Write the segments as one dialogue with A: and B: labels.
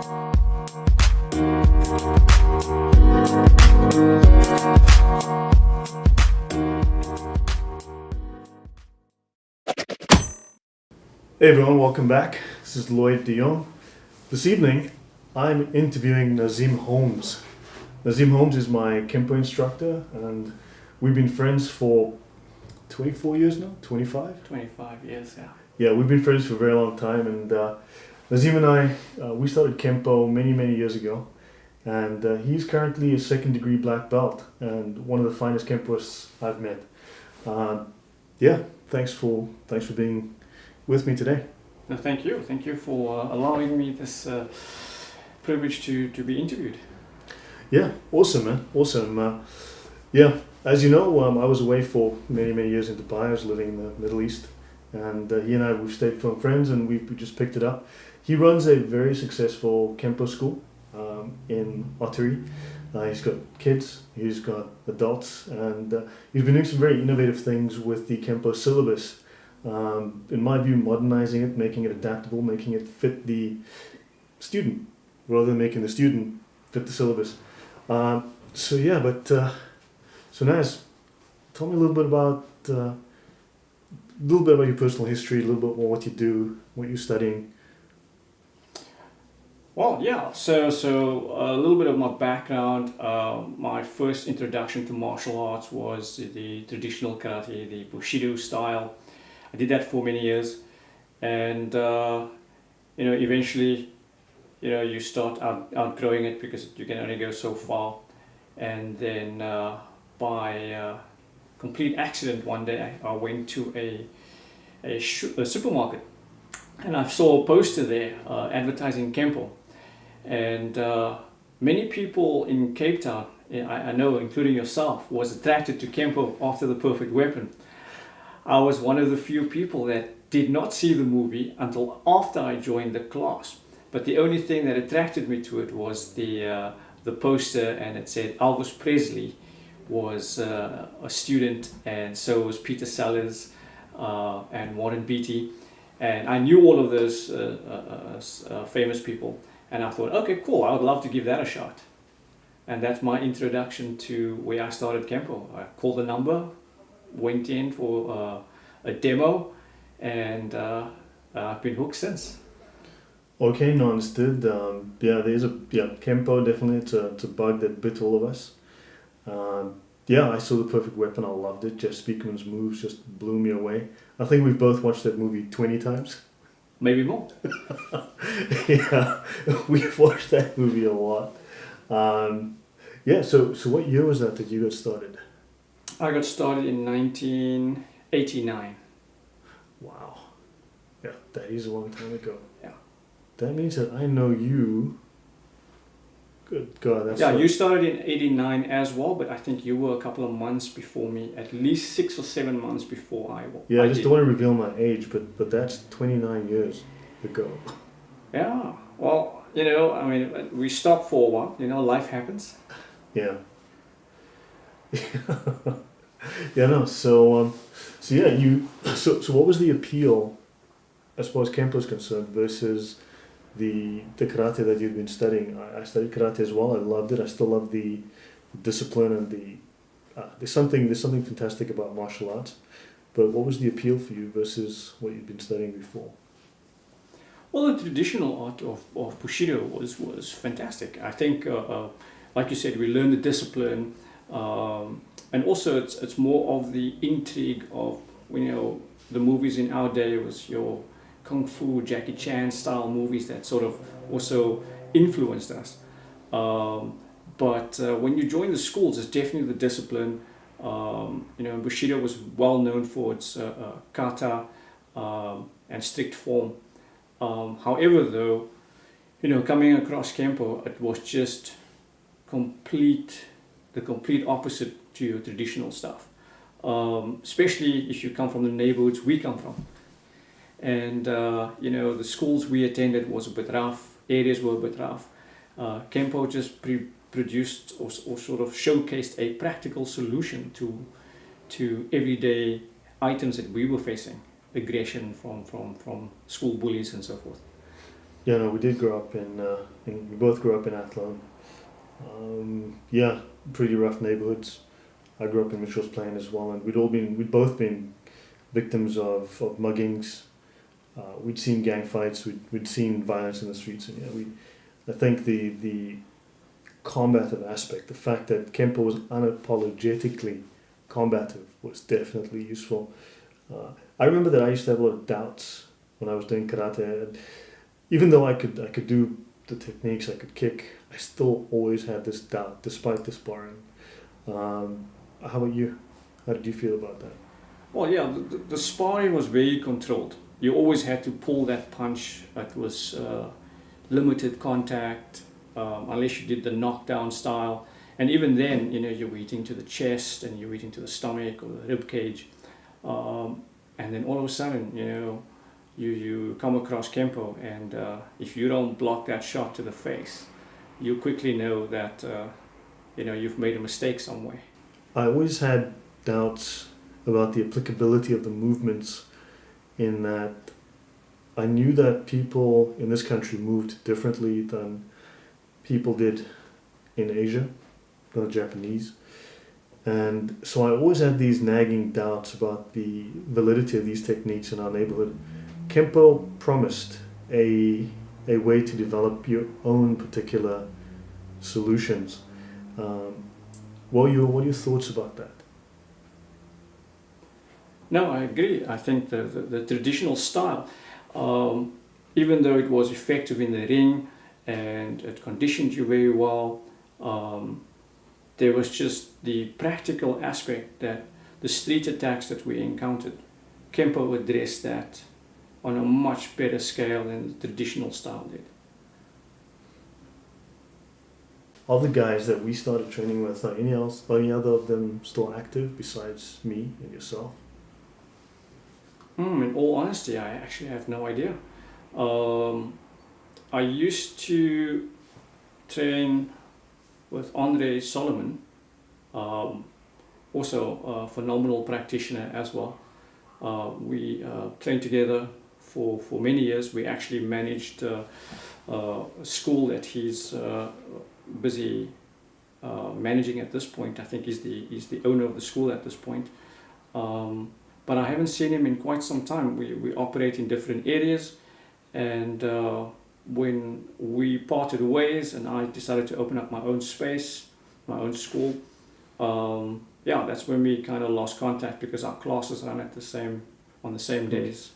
A: Hey everyone, welcome back. This is Lloyd De Jongh. This evening, I'm interviewing Nazeem Holmes. Nazeem Holmes is my Kempo instructor, and we've been friends for 24 years now? 25?
B: 25 years, yeah.
A: Yeah, we've been friends for a very long time, and Nazeem and I, we started Kempo many years ago, and he's currently a second-degree black belt, and one of the finest Kempoists I've met. Yeah, thanks for being with me today.
B: No, thank you. Thank you for allowing me this privilege to be interviewed.
A: Yeah, awesome, man. Awesome. Yeah, as you know, I was away for many years in Dubai. I was living in the Middle East, and he and I, we've stayed firm friends, and we just picked it up. He runs a very successful Kempo school in Ottery. He's got kids, he's got adults, and he's been doing some very innovative things with the Kempo syllabus. In my view, modernizing it, making it adaptable, making it fit the student, rather than making the student fit the syllabus. So Naz, tell me a little bit about your personal history, a little bit more what you do, what you're studying.
B: Well, yeah. So a little bit of my background. My first introduction to martial arts was the traditional karate, the Bushido style. I did that for many years, and eventually, you start outgrowing it because you can only go so far. And then by complete accident, one day I went to a supermarket, and I saw a poster there advertising Kempo, and many people in Cape Town, I know, including yourself, was attracted to Kempo after The Perfect Weapon. I was one of the few people that did not see the movie until after I joined the class. But the only thing that attracted me to it was the poster, and it said Elvis Presley was a student, and so was Peter Sellers and Warren Beatty. And I knew all of those famous people, and I thought, okay, cool, I would love to give that a shot. And that's my introduction to where I started Kempo. I called the number, went in for a demo, and I've been hooked since.
A: Okay, no, understood. Kempo, definitely, it's a bug that bit all of us. I saw The Perfect Weapon, I loved it. Jeff Speakman's moves just blew me away. I think we've both watched that movie 20 times.
B: Maybe more.
A: Yeah, we've watched that movie a lot. So what year was that you got started?
B: I got started in 1989.
A: Wow. Yeah, that is a long time ago.
B: Yeah.
A: That means that I know you. Good God, that's...
B: Yeah, you started in 89 as well, but I think you were a couple of months before me, at least 6 or 7 months before I was.
A: Yeah, I just don't want to reveal my age, but that's 29 years ago.
B: Yeah, well, we stopped for a while, life happens.
A: Yeah. Yeah, no. So what was the appeal, as far as Kempo is concerned, versus the karate that you've been studying? I studied karate as well. I loved it. I still love the discipline and there's something fantastic about martial arts. But what was the appeal for you versus what you'd been studying before?
B: Well, the traditional art of Bushido was fantastic. I think, like you said, we learned the discipline. And also it's more of the intrigue of, the movies in our day was your Kung Fu, Jackie Chan style movies that sort of also influenced us. But when you join the schools, it's definitely the discipline. Bushido was well known for its kata and strict form. However, though, coming across Kempo, it was just the complete opposite to your traditional stuff, especially if you come from the neighborhoods we come from. And the schools we attended was a bit rough, areas were a bit rough. Kempo just produced or sort of showcased a practical solution to everyday items that we were facing, aggression from school bullies and so forth.
A: Yeah, no, we did grow up we both grew up in Athlone. Yeah, pretty rough neighborhoods. I grew up in Mitchell's Plain as well, and we'd both been victims of muggings. We'd seen gang fights. We'd seen violence in the streets, and I think the combative aspect, the fact that Kempo was unapologetically combative, was definitely useful. I remember that I used to have a lot of doubts when I was doing karate. And even though I could do the techniques, I could kick, I still always had this doubt, despite the sparring. How about you? How did you feel about that?
B: Well, yeah, the sparring was very controlled. You always had to pull that punch. It was limited contact, unless you did the knockdown style. And even then, you're eating to the chest and you're eating to the stomach or the rib cage. And then all of a sudden, you come across Kempo, and if you don't block that shot to the face, you quickly know that you've made a mistake somewhere.
A: I always had doubts about the applicability of the movements, in that I knew that people in this country moved differently than people did in Asia, than the Japanese. And so I always had these nagging doubts about the validity of these techniques in our neighborhood. Kempo promised a way to develop your own particular solutions. What are your thoughts about that?
B: No, I agree. I think the traditional style, even though it was effective in the ring and it conditioned you very well, there was just the practical aspect that the street attacks that we encountered, Kempo addressed that on a much better scale than the traditional style did.
A: Of the guys that we started training with, are any other of them still active besides me and yourself?
B: In all honesty, I actually have no idea. I used to train with Andre Solomon, also a phenomenal practitioner as well. We trained together for many years. We actually managed a school that he's busy managing at this point. I think he's the owner of the school at this point. But I haven't seen him in quite some time. We operate in different areas, and when we parted ways and I decided to open up my own space, my own school, that's when we kind of lost contact, because our classes run on the same days.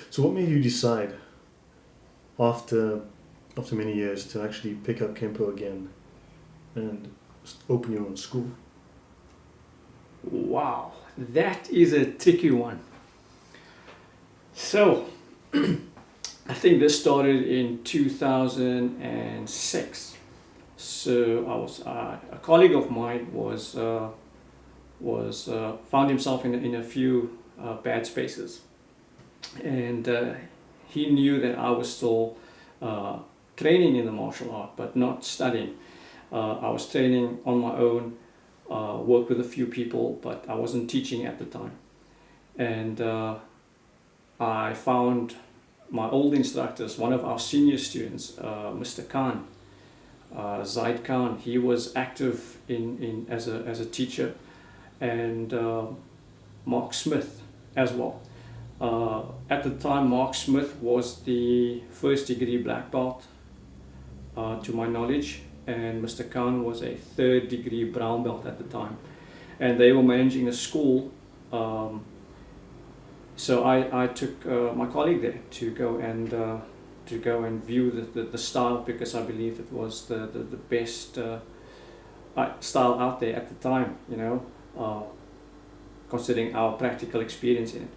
A: So what made you decide after many years to actually pick up Kempo again and open your own school?
B: Wow, that is a tricky one. So, I think this started in 2006. So I was a colleague of mine found himself in a few bad spaces, and he knew that I was still training in the martial art, but not studying. I was training on my own, worked with a few people, but I wasn't teaching at the time. And I found my old instructors, one of our senior students, Mr. Khan, Zaid Khan. He was active as a teacher, and Mark Smith as well. At the time, Mark Smith was the first degree black belt, to my knowledge, and Mr. Khan was a third degree brown belt at the time, and they were managing a school. So I took my colleague there to go and view the style, because I believed it was the best style out there at the time, considering our practical experience in it.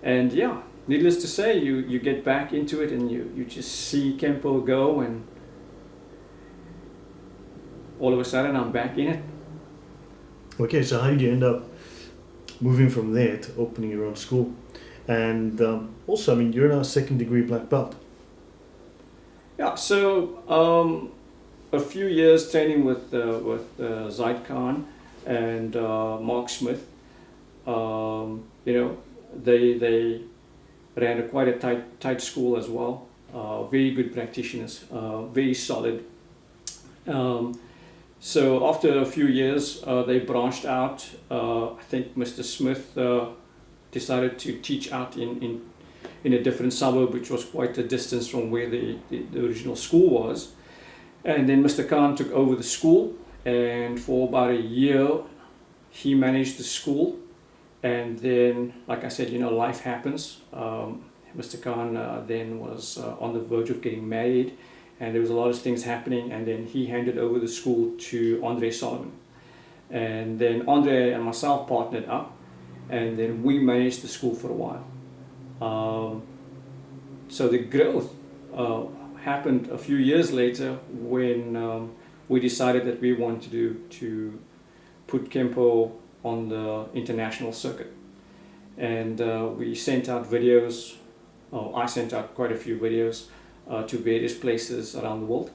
B: And yeah, needless to say, you get back into it and you just see Kempo go, and all of a sudden I'm back in it.
A: Okay, so how did you end up moving from there to opening your own school? And also, I mean, you're now a second degree black belt.
B: Yeah, so a few years training with Zaid Khan and Mark Smith. They ran quite a tight school as well. very good practitioners, very solid. So after a few years, they branched out. I think Mr. Smith decided to teach out in a different suburb, which was quite a distance from where the original school was. And then Mr. Khan took over the school, and for about a year, he managed the school. And then, like I said, life happens. Mr. Khan then was on the verge of getting married, and there was a lot of things happening, and then he handed over the school to Andre Solomon. And then Andre and myself partnered up, and then we managed the school for a while. So the growth happened a few years later when we decided that we wanted to put Kempo on the international circuit. And we sent out videos, I sent out quite a few videos to various places around the world,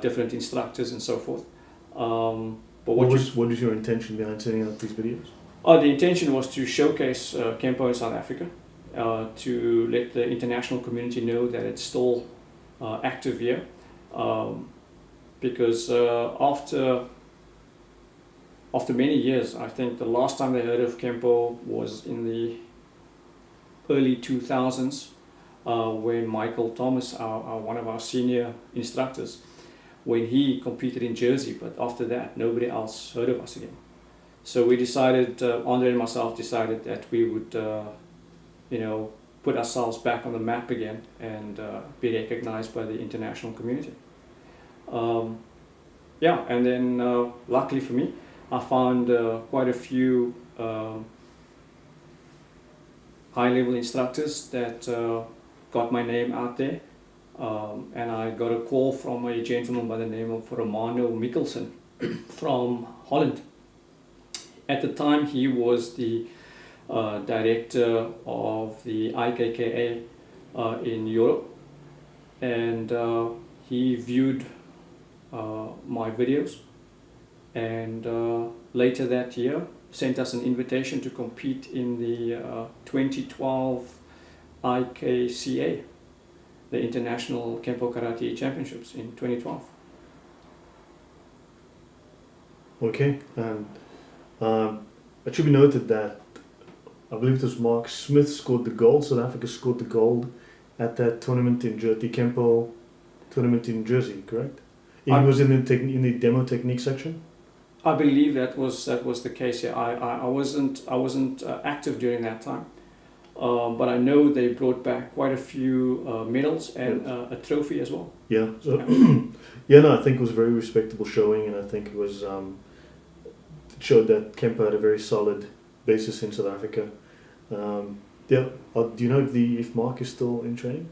B: different instructors and so forth. But what
A: was your intention behind sending out these videos?
B: The intention was to showcase Kempo in South Africa, to let the international community know that it's still active here, because after many years, I think the last time they heard of Kempo was in the early 2000s, when Michael Thomas, one of our senior instructors, when he competed in Jersey, but after that, nobody else heard of us again. So we decided, Andre and myself decided that we would, put ourselves back on the map again and be recognized by the international community. And then luckily for me, I found quite a few high-level instructors that got my name out there. And I got a call from a gentleman by the name of Romano Mikkelsen from Holland. At the time, he was the director of the IKKA in Europe, and he viewed my videos, and later that year sent us an invitation to compete in the 2012 IKCA, the International Kenpo Karate Championships in 2012.
A: Okay, and it should be noted that I believe it was Mark Smith scored the gold. South Africa scored the gold at that tournament in the Kempo tournament in Jersey, correct? He was in the demo technique section.
B: I believe that was the case. Yeah, I wasn't active during that time, but I know they brought back quite a few medals and a trophy as well.
A: Yeah. So I think it was a very respectable showing, and I think it was it showed that Kempo had a very solid basis in South Africa. Do you know if Mark is still in training?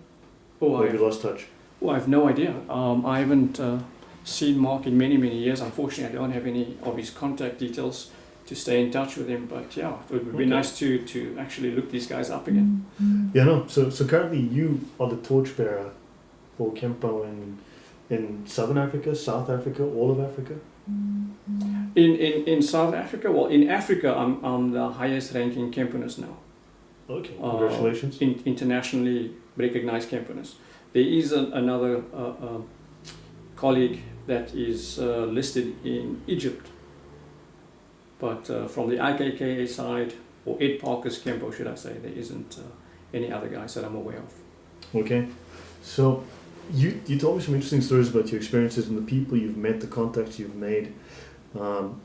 A: Or have you lost touch?
B: Oh, I have no idea. I haven't seen Mark in many years. Unfortunately, I don't have any of his contact details to stay in touch with him. But yeah, it would be nice to actually look these guys up again.
A: Yeah, no. So currently you are the torchbearer for Kempo in Southern Africa, South Africa, all of Africa.
B: In South Africa, well, in Africa, I'm the highest ranking Kemponist now.
A: Okay, congratulations.
B: Internationally recognized Kemponist. There is another colleague that is listed in Egypt, but from the IKKA side, or Ed Parker's Kempo, should I say, there isn't any other guys that I'm aware of.
A: Okay, so you told me some interesting stories about your experiences and the people you've met, the contacts you've made,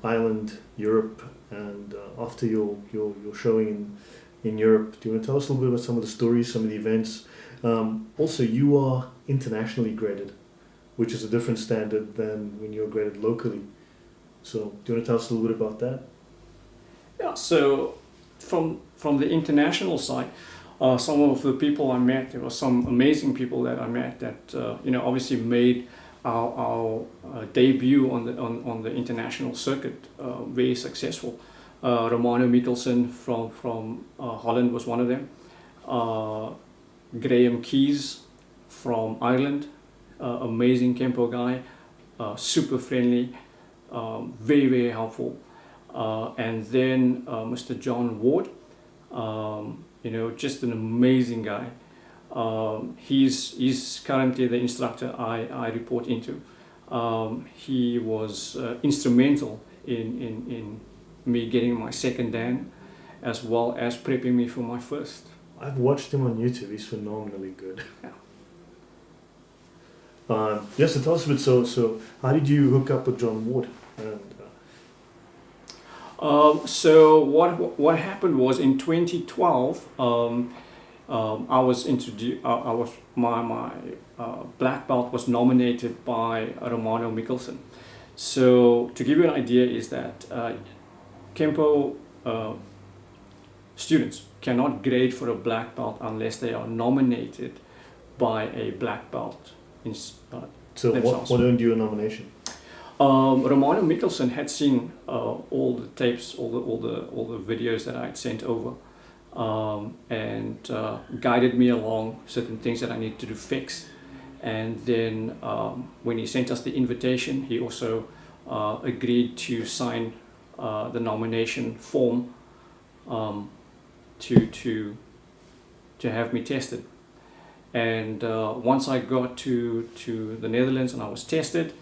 A: Ireland, Europe, and after your showing in Europe. Do you want to tell us a little bit about some of the stories, some of the events? Also, you are internationally graded, which is a different standard than when you're graded locally. So, do you want to tell us a little bit about that?
B: Yeah, so from the international side, some of the people I met, there were some amazing people that I met that obviously made our debut on the international circuit very successful. Romano Mikkelsen from Holland was one of them. Graham Keys from Ireland, amazing Kempo guy, super friendly, very helpful. And then Mr. John Ward, just an amazing guy. He's currently the instructor I report into. He was instrumental in me getting my second Dan, as well as prepping me for my first.
A: I've watched him on YouTube. He's phenomenally good.
B: Yeah.
A: Yes, so tell us a bit. So how did you hook up with John Ward? And,
B: So what happened was in 2012, I was introduced. My black belt was nominated by Romano Mikkelsen. So to give you an idea, is that Kempo students cannot grade for a black belt unless they are nominated by a black belt.
A: so what earned you a nomination?
B: Romano Mikkelsen had seen all the tapes, all the videos that I had sent over, and guided me along certain things that I needed to fix. And then when he sent us the invitation, he also agreed to sign the nomination form to have me tested. And once I got to the Netherlands and I was tested,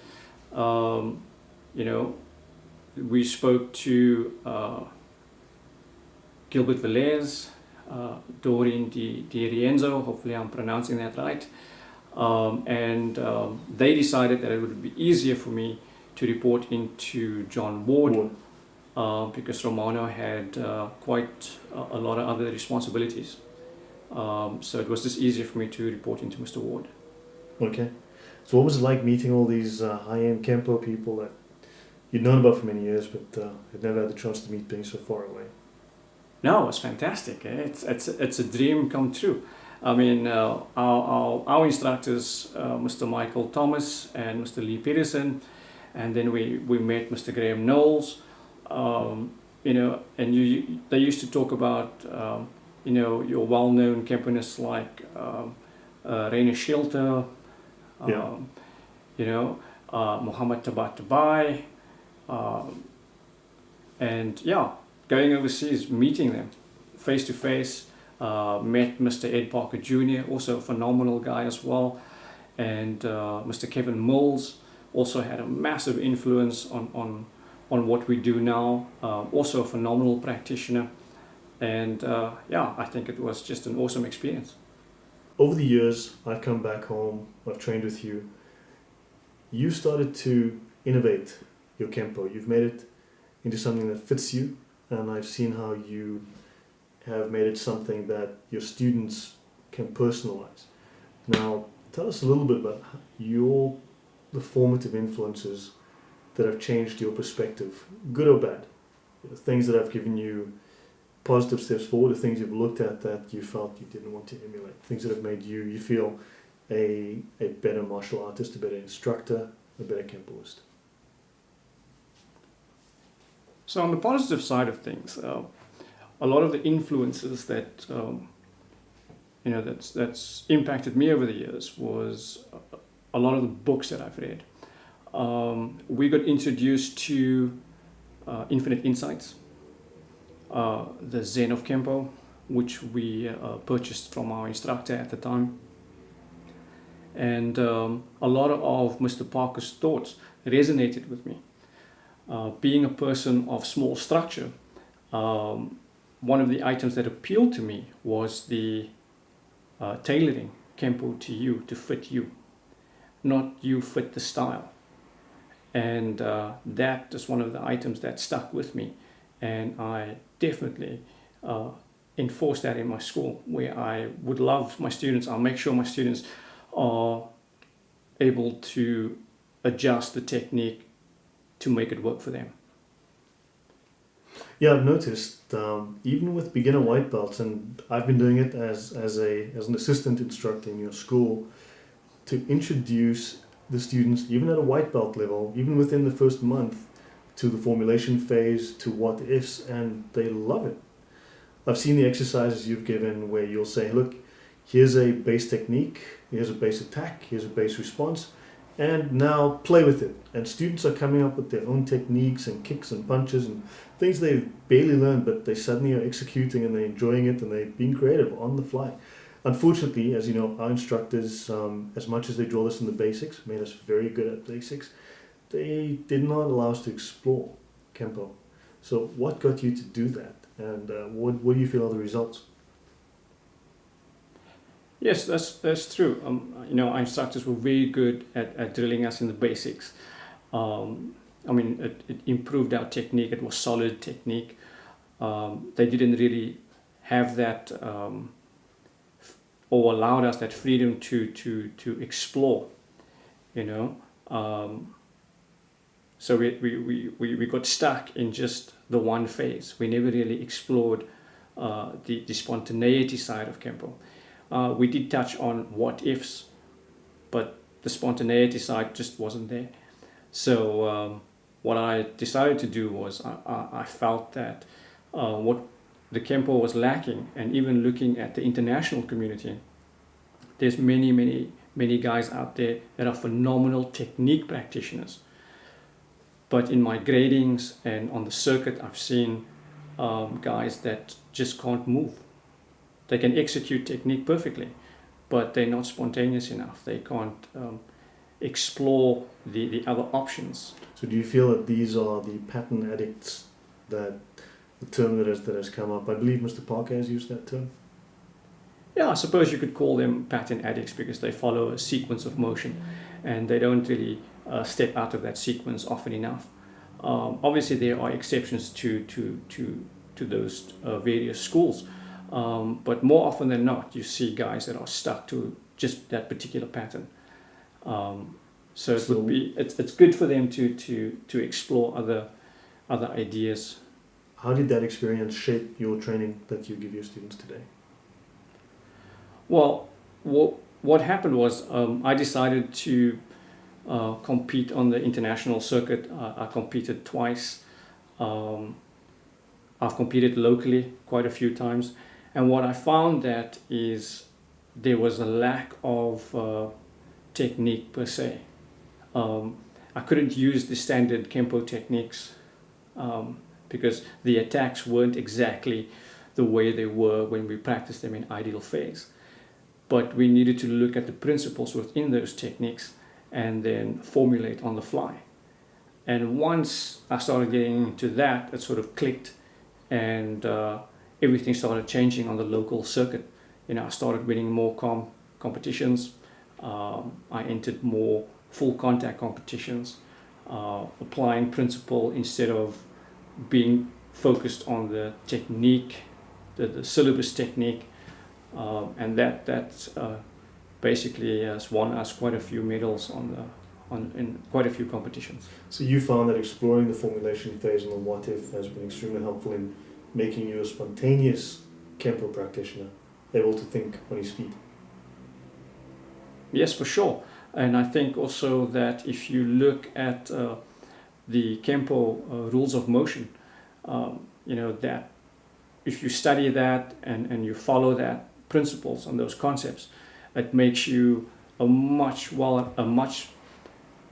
B: we spoke to Gilbert Velez, Doreen Di Rienzo, hopefully I'm pronouncing that right, and they decided that it would be easier for me to report into John Ward, because Romano had quite a lot of other responsibilities. So it was just easier for me to report into Mr. Ward.
A: Okay. So what was it like meeting all these high-end Kempo people that you'd known about for many years, but had never had the chance to meet being so far away?
B: No, it was fantastic. It's a dream come true. I mean, our instructors, Mr. Michael Thomas and Mr. Lee Peterson, and then we met Mr. Graham Knowles. And they used to talk about your well-known Kemponists like Rainer Schilter, Mohammed Tabat Tabai, and going overseas, meeting them face to face. Met Mr. Ed Parker Jr., also a phenomenal guy as well, and Mr. Kevin Mills also had a massive influence on what we do now. Also a phenomenal practitioner, and I think it was just an awesome experience.
A: Over the years, I've come back home, I've trained with you. You started to innovate your Kempo. You've made it into something that fits you, and I've seen how you have made it something that your students can personalize. Now, tell us a little bit about the formative influences that have changed your perspective, good or bad. Things that have given you positive steps forward, the things you've looked at that you felt you didn't want to emulate, things that have made you feel a better martial artist, a better instructor, a better Kenpoist.
B: So on the positive side of things, a lot of the influences that that's impacted me over the years was a lot of the books that I've read. We got introduced to Infinite Insights, the Zen of Kempo, which we purchased from our instructor at the time. And a lot of Mr. Parker's thoughts resonated with me. Being a person of small structure, one of the items that appealed to me was the tailoring Kempo to you, to fit you, not you fit the style. And that is one of the items that stuck with me, and I definitely enforce that in my school, where I would love my students, I'll make sure my students are able to adjust the technique to make it work for them.
A: Yeah, I've noticed even with beginner white belts, and I've been doing it as an assistant instructor in your school, to introduce the students, even at a white belt level, even within the first month, to the formulation phase, to what ifs, and they love it. I've seen the exercises you've given where you'll say, look, here's a base technique, here's a base attack, here's a base response, and now play with it. And students are coming up with their own techniques and kicks and punches and things they've barely learned, but they suddenly are executing and they're enjoying it and they're being creative on the fly. Unfortunately, as you know, our instructors, as much as they drilled us in the basics, made us very good at basics, they did not allow us to explore Kempo. So what got you to do that, and what do you feel are the results?
B: Yes, that's true. Our instructors were very good at drilling us in the basics. It improved our technique. It was solid technique. They didn't really have that or allowed us that freedom to explore, you know. So we got stuck in just the one phase. We never really explored the spontaneity side of Kempo. We did touch on what ifs, but the spontaneity side just wasn't there. So what I decided to do was I felt that what the Kempo was lacking, and even looking at the international community, there's many guys out there that are phenomenal technique practitioners. But in my gradings and on the circuit, I've seen guys that just can't move. They can execute technique perfectly, but they're not spontaneous enough. They can't explore the other options.
A: So do you feel that these are the pattern addicts, that the term that has come up? I believe Mr. Parker has used that term.
B: Yeah, I suppose you could call them pattern addicts because they follow a sequence of motion and they don't really step out of that sequence often enough. Obviously, there are exceptions to those various schools, but more often than not, you see guys that are stuck to just that particular pattern. So it's good for them to explore other ideas.
A: How did that experience shape your training that you give your students today?
B: Well, what happened was I decided to compete on the international circuit. I competed twice. I've competed locally quite a few times, and what I found that is there was a lack of technique per se. I couldn't use the standard Kempo techniques because the attacks weren't exactly the way they were when we practiced them in ideal phase. But we needed to look at the principles within those techniques and then formulate on the fly. And once I started getting into that, it sort of clicked, and everything started changing on the local circuit. I started winning more competitions. I entered more full contact competitions, applying principle instead of being focused on the technique, the syllabus technique. And that basically has won us quite a few medals in quite a few competitions.
A: So you found that exploring the formulation phase and the what if has been extremely helpful in making you a spontaneous Kempo practitioner, able to think on his feet.
B: Yes, for sure. And I think also that if you look at the Kempo rules of motion, that if you study that and you follow that principles and those concepts, it makes you a much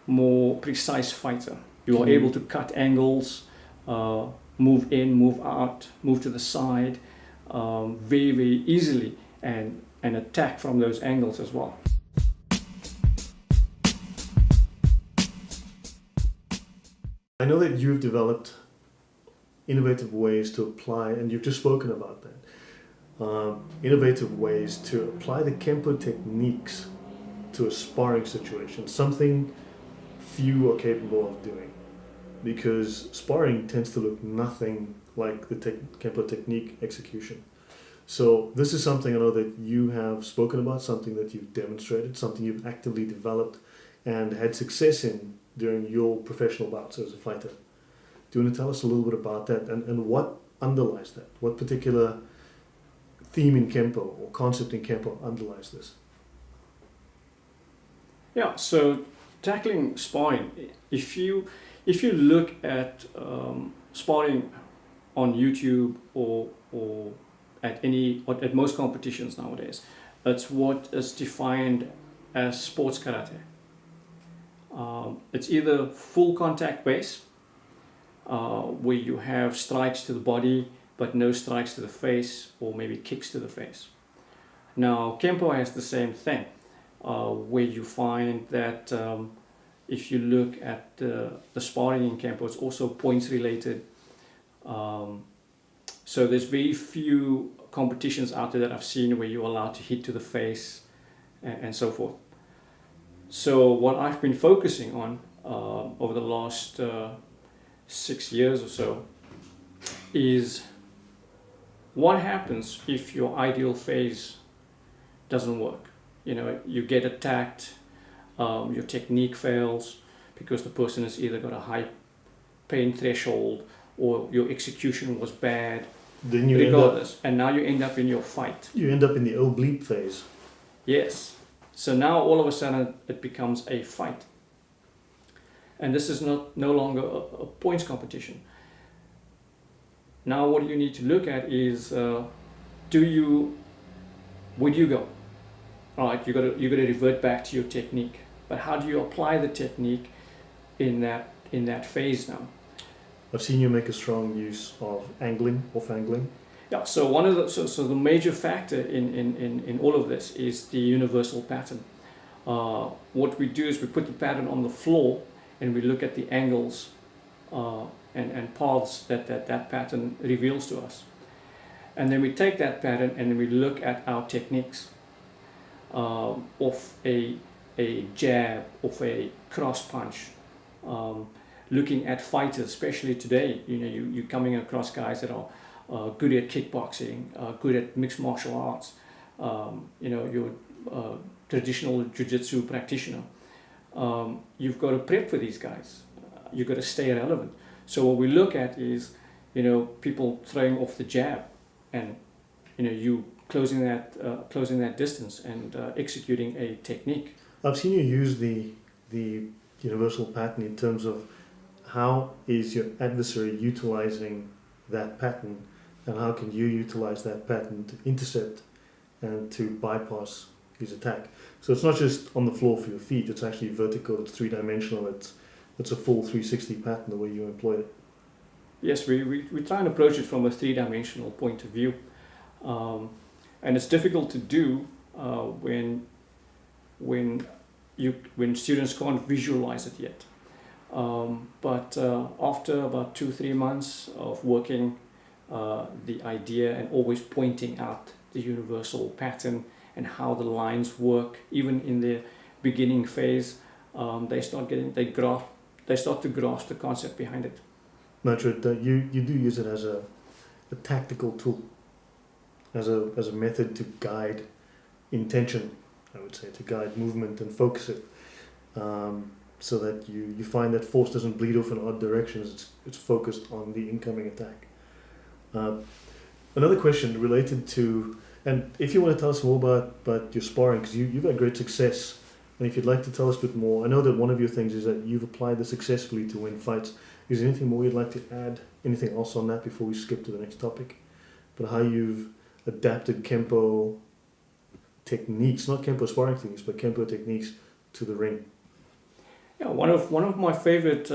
B: more precise fighter. You are able to cut angles, move in, move out, move to the side very, very easily, and attack from those angles as well.
A: I know that you've developed innovative ways to apply, and you've just spoken about that, innovative ways to apply the Kempo techniques to a sparring situation, something few are capable of doing, because sparring tends to look nothing like the Kempo technique execution. So this is something I know that you have spoken about, something that you've demonstrated, something you've actively developed and had success in during your professional bouts as a fighter. Do you want to tell us a little bit about that and what underlies that? What particular theme in Kempo or concept in Kempo underlies this?
B: Yeah, so tackling sparring, if you look at sparring on YouTube or at most competitions nowadays, it's what is defined as sports karate. It's either full contact base, where you have strikes to the body but no strikes to the face, or maybe kicks to the face, Now, Kempo has the same thing, where you find that if you look at the sparring in Kempo, it's also points related. So there's very few competitions out there that I've seen where you're allowed to hit to the face and so forth. So what I've been focusing on over the last 6 years or so is what happens if your ideal phase doesn't work. You know, you get attacked, your technique fails because the person has either got a high pain threshold or your execution was bad,
A: Then you
B: regardless. And now you end up in your fight.
A: You end up in the oblique phase.
B: Yes. So now all of a sudden it becomes a fight. And this is no longer a points competition. Now what you need to look at is where do you go? All right, you got to revert back to your technique. But how do you apply the technique in that phase now?
A: I've seen you make a strong use of angling, off angling.
B: Yeah. So one of the major factor in all of this is the universal pattern. What we do is we put the pattern on the floor and we look at the angles and paths that pattern reveals to us. And then we take that pattern and then we look at our techniques of a jab, of a cross punch, looking at fighters, especially today. You know, you're coming across guys that are good at kickboxing, good at mixed martial arts, you know, your traditional jiu-jitsu practitioner. You've got to prep for these guys. You've got to stay relevant. So what we look at is, you know, people throwing off the jab, and you know, you closing that distance and executing a technique.
A: I've seen you use the universal pattern in terms of how is your adversary utilizing that pattern, and how can you utilize that pattern to intercept and to bypass his attack. So it's not just on the floor for your feet, it's actually vertical, it's three-dimensional, it's a full 360 pattern the way you employ it.
B: Yes, we try and approach it from a three-dimensional point of view. And it's difficult to do when students can't visualize it yet. But after about 2-3 months of working the idea and always pointing out the universal pattern and how the lines work, even in the beginning phase, they start to grasp the concept behind it.
A: Nitro, you do use it as a tactical tool, as a method to guide intention, I would say, to guide movement and focus it, so that you find that force doesn't bleed off in odd directions. It's focused on the incoming attack. Another question related to, and if you want to tell us more about your sparring, because you've had great success, and if you'd like to tell us a bit more, I know that one of your things is that you've applied this successfully to win fights. Is there anything more you'd like to add? Anything else on that before we skip to the next topic? But how you've adapted Kempo techniques, not Kempo sparring techniques, but Kempo techniques to the ring.
B: Yeah, one of my favorite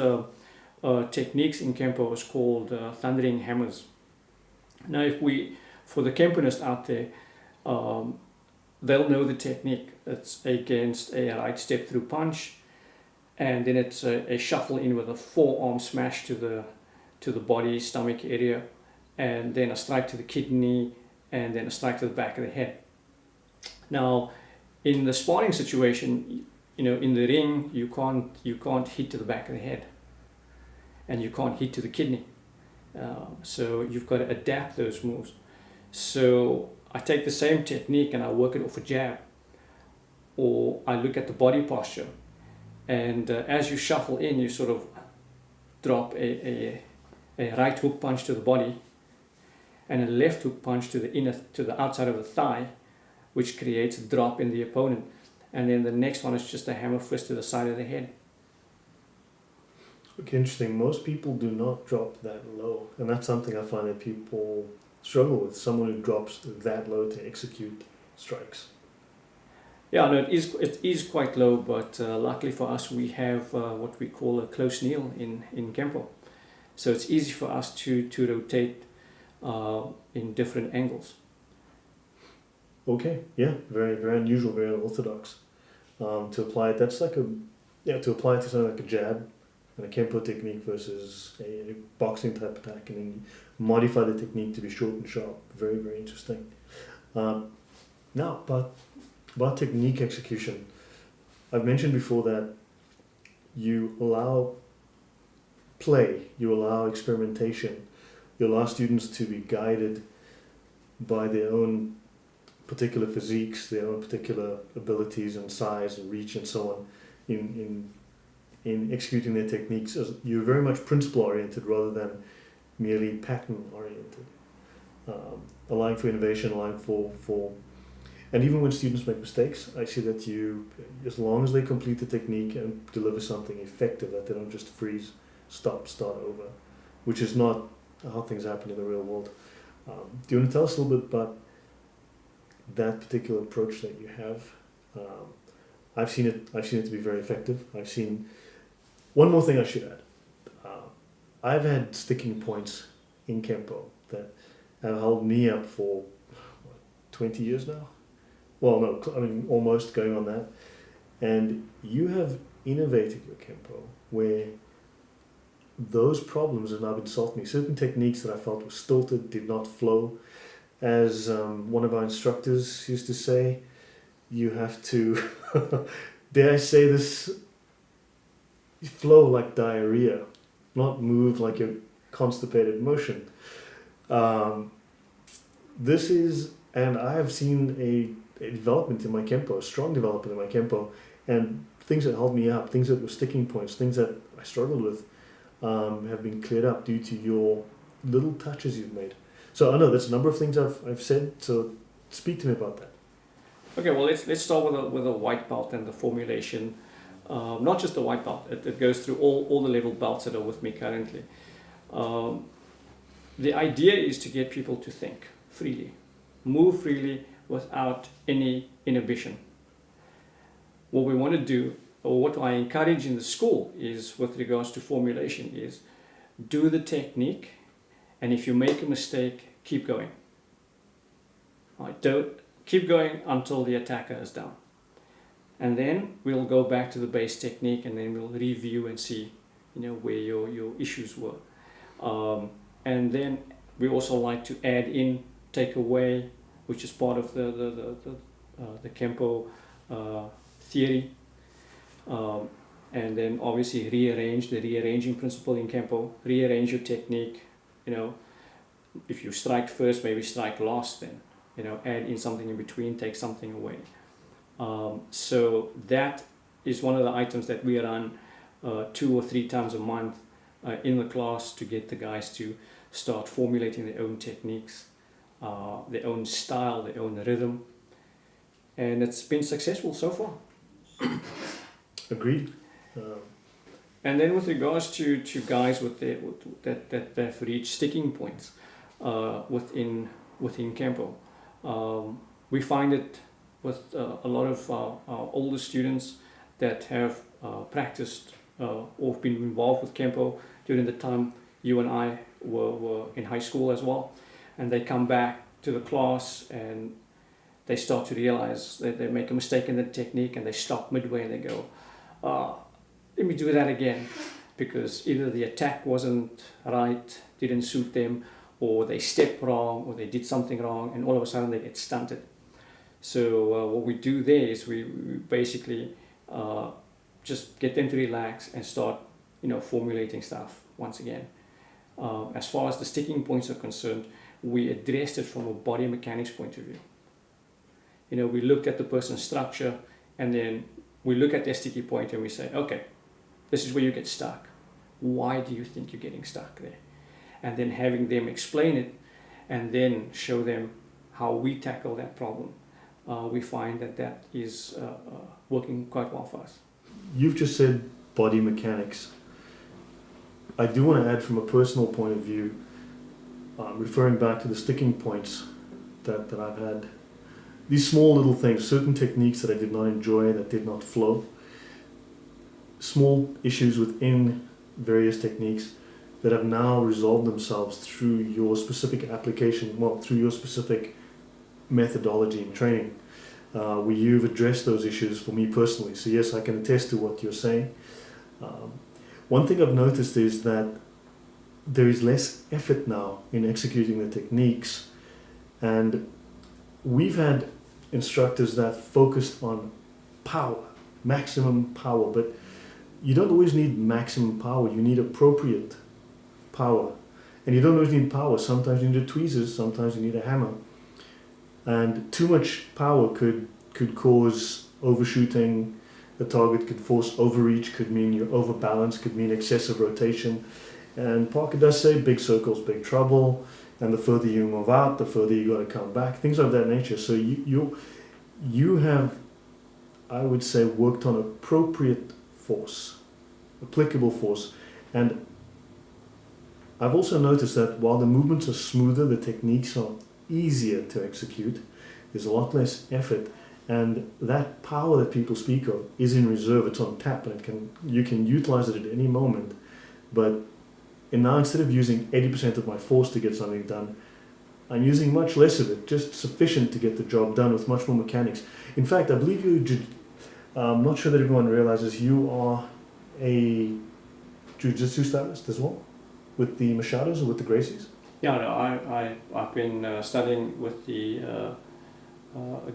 B: techniques in Kempo is called thundering hammers. Now, for the Kemponists out there, they'll know the technique. It's against a right step through punch, and then it's a shuffle in with a forearm smash to the body, stomach area, and then a strike to the kidney, and then a strike to the back of the head. Now, in the sparring situation, you know, in the ring, you can't hit to the back of the head, and you can't hit to the kidney. So you've got to adapt those moves. So I take the same technique and I work it off a jab, or I look at the body posture, and as you shuffle in, you sort of drop a right hook punch to the body, and a left hook punch to the outside of the thigh, which creates a drop in the opponent. And then the next one is just a hammer fist to the side of the head.
A: Okay, interesting. Most people do not drop that low, and that's something I find that people struggle with. Someone who drops that low to execute strikes.
B: Yeah, no, it is quite low, but luckily for us, we have what we call a close kneel in Kempo. So it's easy for us to rotate in different angles.
A: Okay, yeah, very, very unusual, very unorthodox. To apply it, that's like to apply it to something like a jab and a Kempo technique versus a boxing type attack, and then modify the technique to be short and sharp. Very, very interesting. Now, about technique execution, I've mentioned before that you allow play, you allow experimentation, you allow students to be guided by their own particular physiques, their own particular abilities and size and reach and so on in executing their techniques. As you're very much principle oriented rather than merely pattern oriented. Allowing for innovation, allowing for and even when students make mistakes, I see that you, as long as they complete the technique and deliver something effective, that they don't just freeze, stop, start over, which is not how things happen in the real world. Do you want to tell us a little bit about that particular approach that you have? I've seen it to be very effective. I've seen one more thing I should add. I've had sticking points in Kempo that have held me up for 20 years now. Well, no, I mean almost going on that. And you have innovated your Kempo where those problems have now been solved me. Certain techniques that I felt were stilted, did not flow. As one of our instructors used to say, you have to, dare I say this, flow like diarrhea, not move like a constipated motion. This is, and I have seen a development in my Kempo, a strong development in my Kempo, and things that held me up, things that were sticking points, things that I struggled with, have been cleared up due to your little touches you've made. So I know that's a number of things I've said, so speak to me about that.
B: Okay, well let's start with a white belt and the formulation. Not just the white belt, it goes through all the level belts that are with me currently. The idea is to get people to think freely, move freely without any inhibition. What we want to do, or what I encourage in the school is with regards to formulation is do the technique, and if you make a mistake, keep going. Don't keep going until the attacker is down. And then we'll go back to the base technique, and then we'll review and see, where your issues were. And then we also like to add in, take away, which is part of the Kempo theory. And then obviously rearrange, the rearranging principle in Kempo, rearrange your technique, if you strike first, maybe strike last then, add in something in between, take something away. So that is one of the items that we run 2 or 3 times a month in the class to get the guys to start formulating their own techniques, their own style, their own rhythm. And it's been successful so far.
A: Agreed.
B: And then with regards to guys that have reached sticking points within Kempo, we find it with a lot of our older students that have practiced or been involved with Kempo during the time you and I were in high school as well, and they come back to the class and they start to realize that they make a mistake in the technique and they stop midway and they go, let me do that again, because either the attack wasn't right, didn't suit them, or they stepped wrong, or they did something wrong, and all of a sudden they get stunted. So what we do there is we basically just get them to relax and start, formulating stuff once again. As far as the sticking points are concerned, we addressed it from a body mechanics point of view. We looked at the person's structure, and then we look at their sticky point and we say, okay, this is where you get stuck. Why do you think you're getting stuck there? And then having them explain it and then show them how we tackle that problem. We find that is working quite well for us. You've
A: just said body mechanics. I do want to add from a personal point of view, referring back to the sticking points that I've had. These small little things, certain techniques that I did not enjoy, that did not flow, small issues within various techniques that have now resolved themselves through your specific application, through your specific methodology and training, where you've addressed those issues for me personally. So yes, I can attest to what you're saying. One thing I've noticed is that there is less effort now in executing the techniques, and we've had instructors that focused on power, maximum power, but you don't always need maximum power. You need appropriate power, and you don't always need power. Sometimes you need a tweezers, sometimes you need a hammer, and too much power could cause overshooting. The target could force overreach, could mean you're overbalanced, could mean excessive rotation. And Parker does say big circles, big trouble, and the further you move out, the further you got to come back, things of that nature. So you have, I would say, worked on appropriate force, applicable force. And I've also noticed that while the movements are smoother, the techniques are easier to execute. There's a lot less effort, and that power that people speak of is in reserve. It's on tap, and you can utilize it at any moment. But now, instead of using 80% of my force to get something done, I'm using much less of it, just sufficient to get the job done with much more mechanics. In fact, I believe I'm not sure that everyone realizes you are a jiu-jitsu stylist as well, with the Machados or with the Gracies?
B: Yeah, no, I've been studying with the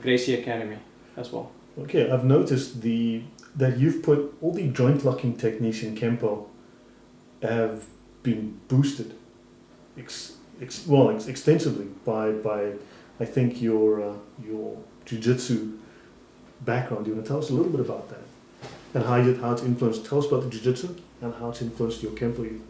B: Gracie Academy as well.
A: Okay, I've noticed that you've put all the joint locking techniques in Kempo have been boosted extensively by I think your jiu-jitsu background. Do you want to tell us a little bit about that and how it's influenced? Tell us about the jiu-jitsu and how it's influenced your Kempo.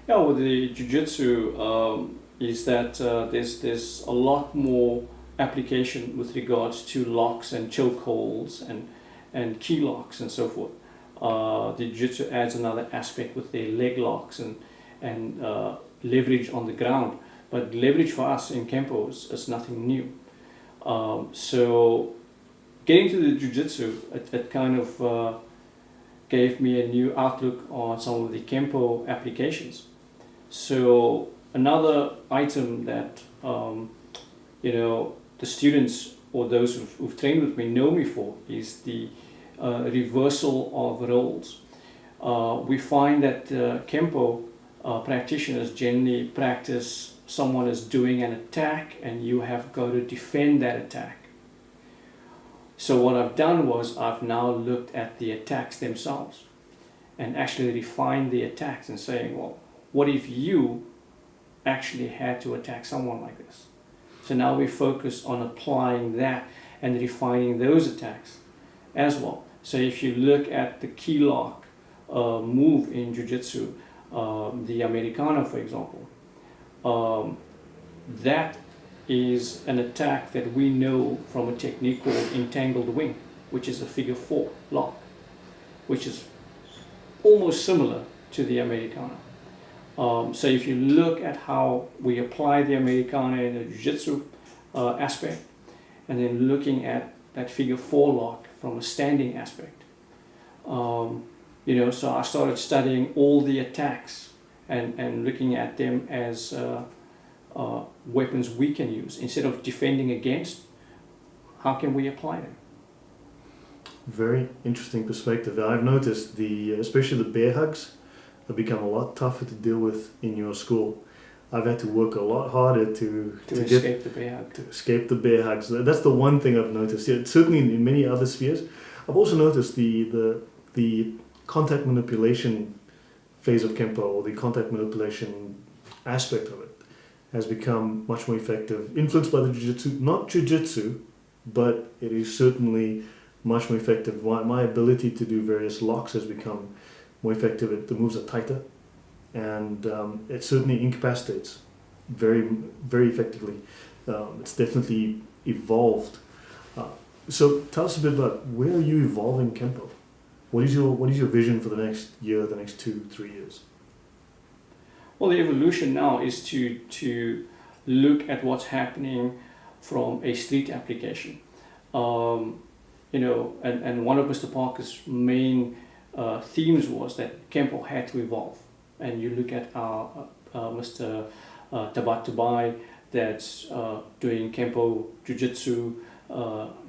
B: Yeah, with the jiu-jitsu is that there's a lot more application with regards to locks and choke holds and key locks and so forth. The jiu-jitsu adds another aspect with their leg locks and leverage on the ground. But leverage for us in Kempo is nothing new. So getting to the jiu-jitsu, it kind of gave me a new outlook on some of the Kempo applications. So another item that the students or those who've trained with me know me for is the reversal of roles. We find that Kempo practitioners generally practice someone is doing an attack and you have got to defend that attack. So what I've done was I've now looked at the attacks themselves and actually refined the attacks and saying, well, what if you actually had to attack someone like this? So now we focus on applying that and refining those attacks as well. So if you look at the key lock move in Jiu-Jitsu, the Americano, for example, that is an attack that we know from a technique called entangled wing, which is a figure 4 lock, which is almost similar to the Americano. So if you look at how we apply the Americano in the Jiu-Jitsu aspect, and then looking at that figure 4 lock from a standing aspect, so I started studying all the attacks and looking at them as weapons we can use. Instead of defending against, how can we apply them?
A: Very interesting perspective. I've noticed especially the bear hugs have become a lot tougher to deal with in your school. I've had to work a lot harder to
B: escape the bear hug.
A: To escape the bear hugs. That's the one thing I've noticed. Yeah, certainly in many other spheres. I've also noticed the contact manipulation phase of Kempo, or the contact manipulation aspect of it, has become much more effective, influenced by the jiu-jitsu, not jiu-jitsu, but it is certainly much more effective. My ability to do various locks has become more effective. The moves are tighter, and it certainly incapacitates very, very effectively. It's definitely evolved. So tell us a bit about where are you evolving Kempo? What is your vision for the next year, the next 2-3 years?
B: Well, the evolution now is to look at what's happening from a street application. And one of Mr. Parker's main themes was that Kempo had to evolve. And you look at our Mr. Tabatabai, that's doing Kempo jiu-jitsu,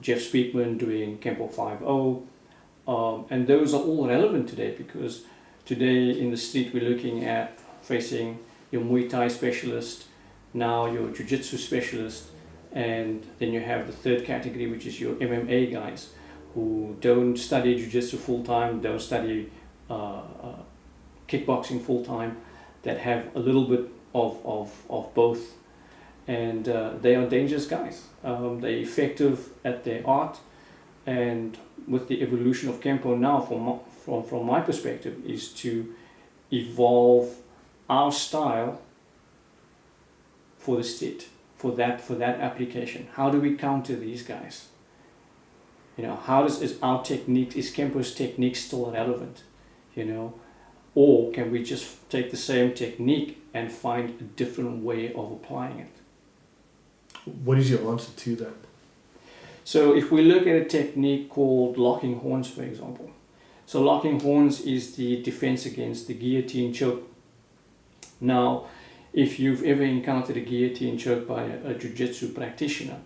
B: Jeff Speakman doing Kenpo 5.0, and those are all relevant today, because today in the street we're looking at facing your Muay Thai specialist, now your jiu-jitsu specialist, and then you have the third category, which is your MMA guys who don't study jiu-jitsu full-time, don't study kickboxing full-time, that have a little bit of both, and they are dangerous guys. They're effective at their art, and with the evolution of Kempo now, from my perspective, is to evolve our style for the street, for that application. How do we counter these guys? You know, is our technique, is Kempo's technique still relevant? You know, or can we just take the same technique and find a different way of applying it?
A: What is your answer to that?
B: So if we look at a technique called locking horns, for example. So locking horns is the defense against the guillotine choke. Now, if you've ever encountered a guillotine choke by a jiu-jitsu practitioner,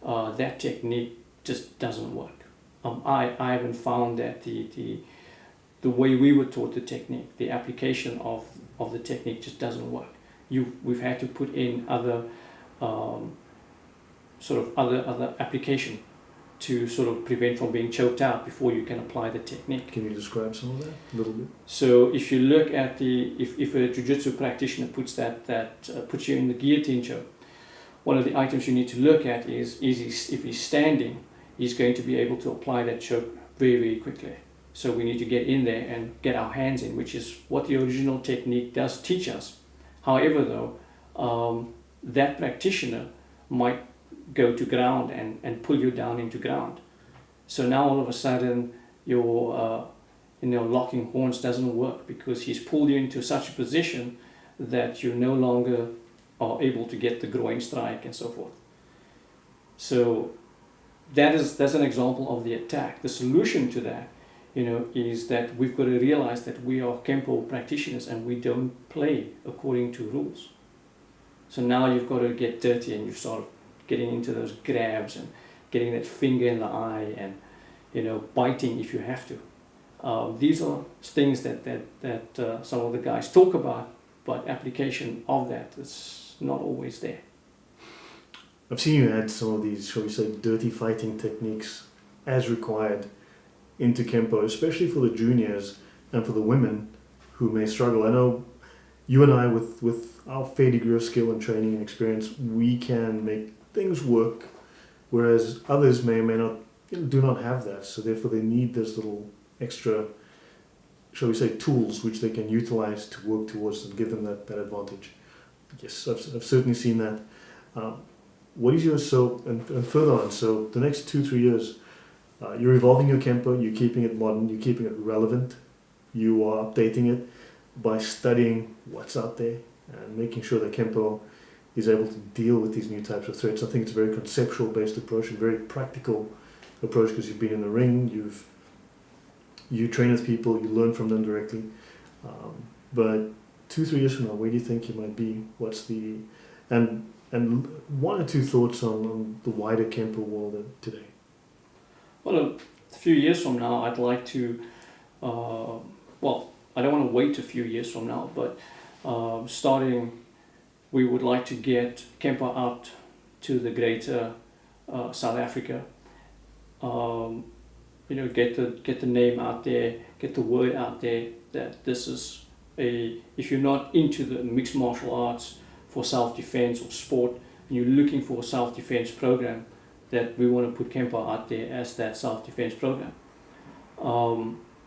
B: that technique just doesn't work. I haven't found that the way we were taught the technique, the application of the technique just doesn't work. We've had to put in other other application to sort of prevent from being choked out before you can apply the technique.
A: Can you describe some of that a little bit?
B: So if you look at if a jiu-jitsu practitioner puts puts you in the guillotine choke, one of the items you need to look at is if he's standing, he's going to be able to apply that choke very, very quickly. So we need to get in there and get our hands in, which is what the original technique does teach us. However, though, that practitioner might go to ground and pull you down into ground. So now all of a sudden your locking horns doesn't work, because he's pulled you into such a position that you no longer are able to get the groin strike and so forth. So that's an example of the attack. The solution to that, is that we've got to realize that we are Kempo practitioners and we don't play according to rules. So now you've got to get dirty and you start getting into those grabs and getting that finger in the eye and biting if you have to. These are things that some of the guys talk about, but application of that is not always there.
A: I've seen you add some of these, shall we say, dirty fighting techniques as required into Kempo, especially for the juniors and for the women who may struggle. I know you and I, with our fair degree of skill and training and experience, we can make things work, whereas others may or may not, do not have that. So therefore they need this little extra, shall we say, tools which they can utilize to work towards and give them that advantage. Yes, I've certainly seen that. What is your, and further on, so the next 2-3 years, you're evolving your Kempo, you're keeping it modern, you're keeping it relevant, you are updating it by studying what's out there and making sure that Kempo is able to deal with these new types of threats. I think it's a very conceptual based approach and very practical approach, because you've been in the ring, you train with people, you learn from them directly. But 2-3 years from now, where do you think you might be? What's the, and 1 or 2 thoughts on the wider Kempo world today?
B: Well, a few years from now, I'd like to, I don't want to wait a few years from now, but we would like to get Kempo out to the greater South Africa. Get the name out there, get the word out there that this is if you're not into the mixed martial arts for self-defense or sport, and you're looking for a self-defense program, that we want to put Kempo out there as that self-defense program.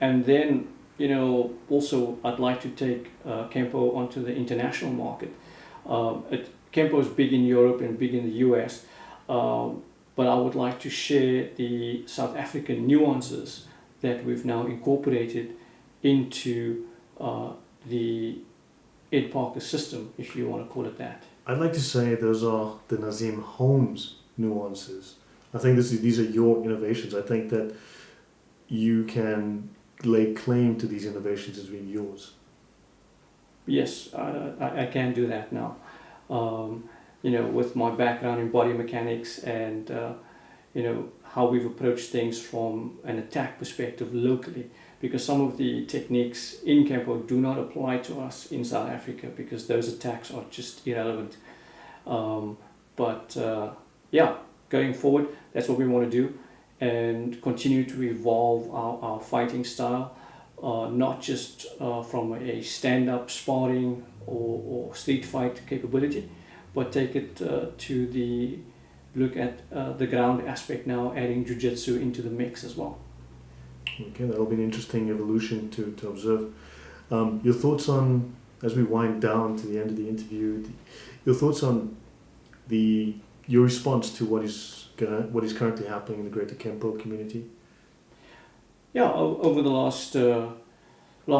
B: And then, also I'd like to take Kempo onto the international market. Kempo is big in Europe and big in the US, but I would like to share the South African nuances that we've now incorporated into the Ed Parker system, if you want to call it that.
A: I'd like to say those are the Nazeem Holmes nuances. I think these are your innovations. I think that you can lay claim to these innovations as being yours.
B: Yes, I can do that now. with my background in body mechanics and how we've approached things from an attack perspective locally, because some of the techniques in Kempo do not apply to us in South Africa because those attacks are just irrelevant. But going forward, that's what we want to do, and continue to evolve our fighting style, not just from a stand-up sparring or street fight capability, but take it to look at the ground aspect now, adding jiu-jitsu into the mix as well.
A: Okay, that'll be an interesting evolution to observe. Your thoughts on, as we wind down to the end of the interview, your thoughts on your response to what is currently happening in the greater Kempo community?
B: Yeah, over the last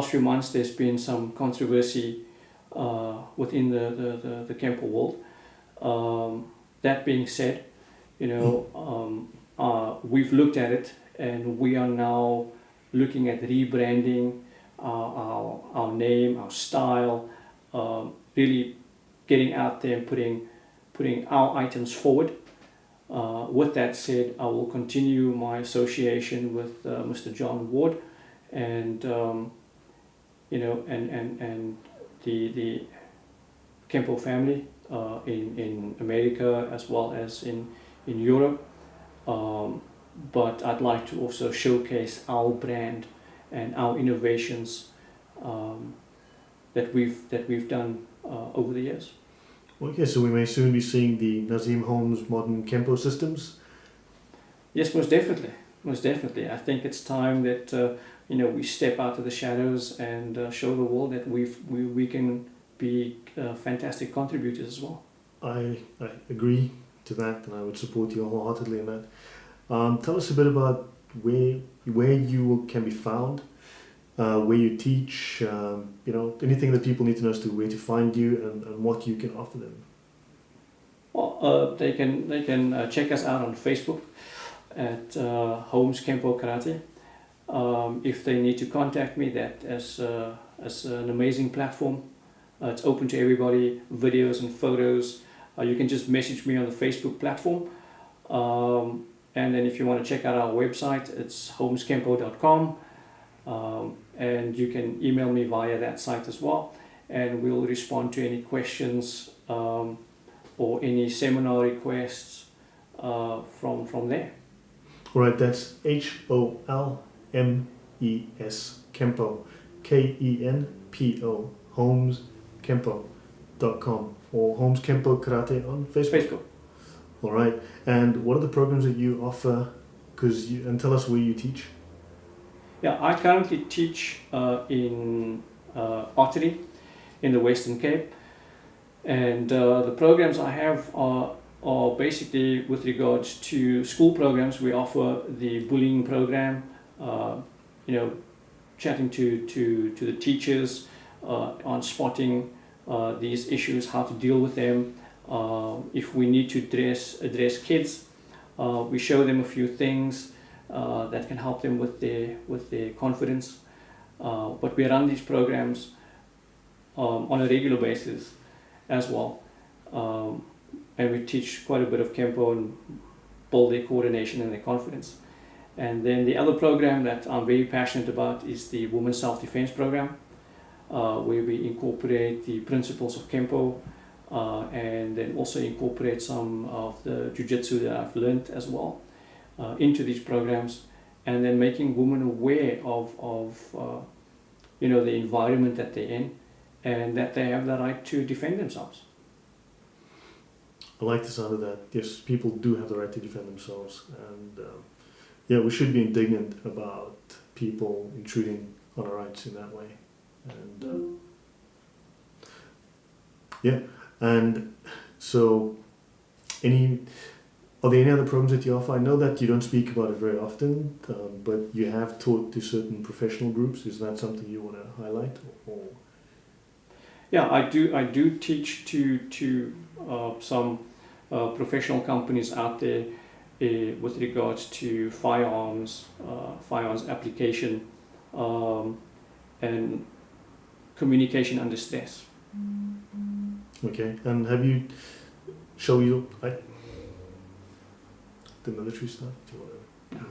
B: few months, there's been some controversy within the Kempo world. That being said, we've looked at it, and we are now looking at rebranding our name, our style, really getting out there and putting our items forward. With that said, I will continue my association with Mr. John Ward, and and the Kempo family in America as well as in Europe. But I'd like to also showcase our brand and our innovations that we've done over the years.
A: Okay, so we may soon be seeing the Nazeem Holmes modern Kempo systems?
B: Yes, most definitely. Most definitely. I think it's time that we step out of the shadows and show the world that we can be fantastic contributors as well.
A: I agree to that, and I would support you wholeheartedly in that. Tell us a bit about where you can be found, where you teach, anything that people need to know as to where to find you and what you can offer them.
B: Well, they can check us out on Facebook at Holmes Kenpo Karate. If they need to contact me, that as an amazing platform. It's open to everybody, videos and photos. You can just message me on the Facebook platform. And then if you want to check out our website, it's holmeskempo.com. And you can email me via that site as well. And we'll respond to any questions or any seminar requests from there.
A: All right, that's HOLMES Kempo, KENPO, holmeskempo.com, or Holmes Kenpo Karate on Facebook. All right, and what are the programs that you offer? And tell us where you teach.
B: Yeah, I currently teach in Ottery in the Western Cape, and the programs I have are basically with regards to school programs. We offer the bullying program, chatting to the teachers on spotting these issues, how to deal with them. If we need to address kids, we show them a few things that can help them with their confidence. But we run these programs on a regular basis as well, and we teach quite a bit of Kempo and build their coordination and their confidence. And then the other program that I'm very passionate about is the Women's Self-Defense program, where we incorporate the principles of Kempo and then also incorporate some of the jiu-jitsu that I've learned as well into these programs, and then making women aware of the environment that they're in and that they have the right to defend themselves.
A: I like the sound of that. Yes, people do have the right to defend themselves, and we should be indignant about people intruding on our rights in that way. And and so are there any other programs that you offer? I know that you don't speak about it very often, but you have taught to certain professional groups. Is that something you want to highlight? Or?
B: Yeah, I do teach to some professional companies out there with regards to firearms application, and communication under stress.
A: Okay, and have you show you the military stuff? Do you want to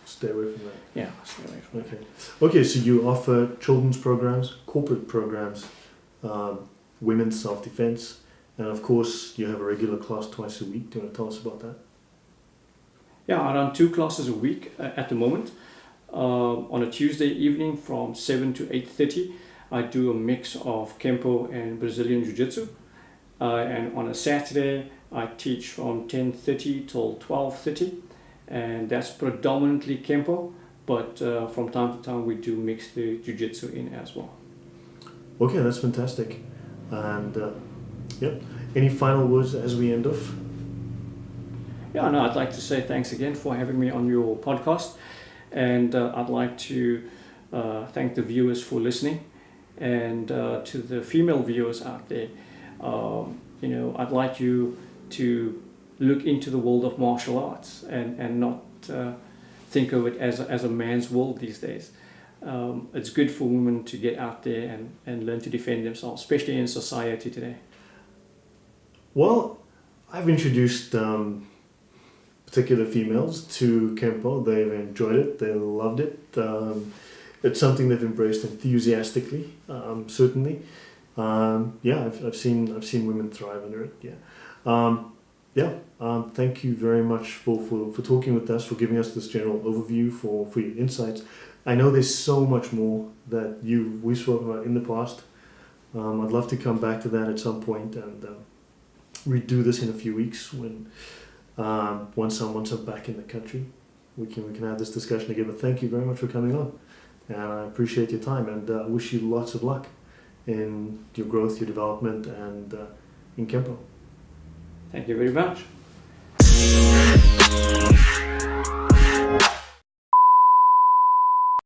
A: stay away from that?
B: Yeah, stay away from
A: Okay. Okay, so you offer children's programs, corporate programs, women's self-defense, and of course you have a regular class twice a week. Do you want to tell us about that?
B: Yeah, I run 2 classes a week at the moment. On a Tuesday evening from 7 to 8:30, I do a mix of Kempo and Brazilian jiu-jitsu. And on a Saturday, I teach from 10:30 till 12:30, and that's predominantly Kempo, but from time to time we do mix the jiu-jitsu in as well.
A: Okay, that's fantastic. And yep, any final words as we end off?
B: Yeah, no, I'd like to say thanks again for having me on your podcast, and I'd like to thank the viewers for listening, and to the female viewers out there, I'd like you to look into the world of martial arts and not think of it as a man's world these days. It's good for women to get out there and learn to defend themselves, especially in society today.
A: Well, I've introduced particular females to Kempo. They've enjoyed it. They loved it. It's something they've embraced enthusiastically. Certainly, I've seen women thrive under it. Thank you very much for talking with us, for giving us this general overview, for your insights. I know there's so much more that we've spoken about in the past. I'd love to come back to that at some point and redo this in a few weeks when once I'm back in the country. We can have this discussion again. But thank you very much for coming on, and I appreciate your time, and I wish you lots of luck in your growth, your development, and in Kempo.
B: Thank you very much.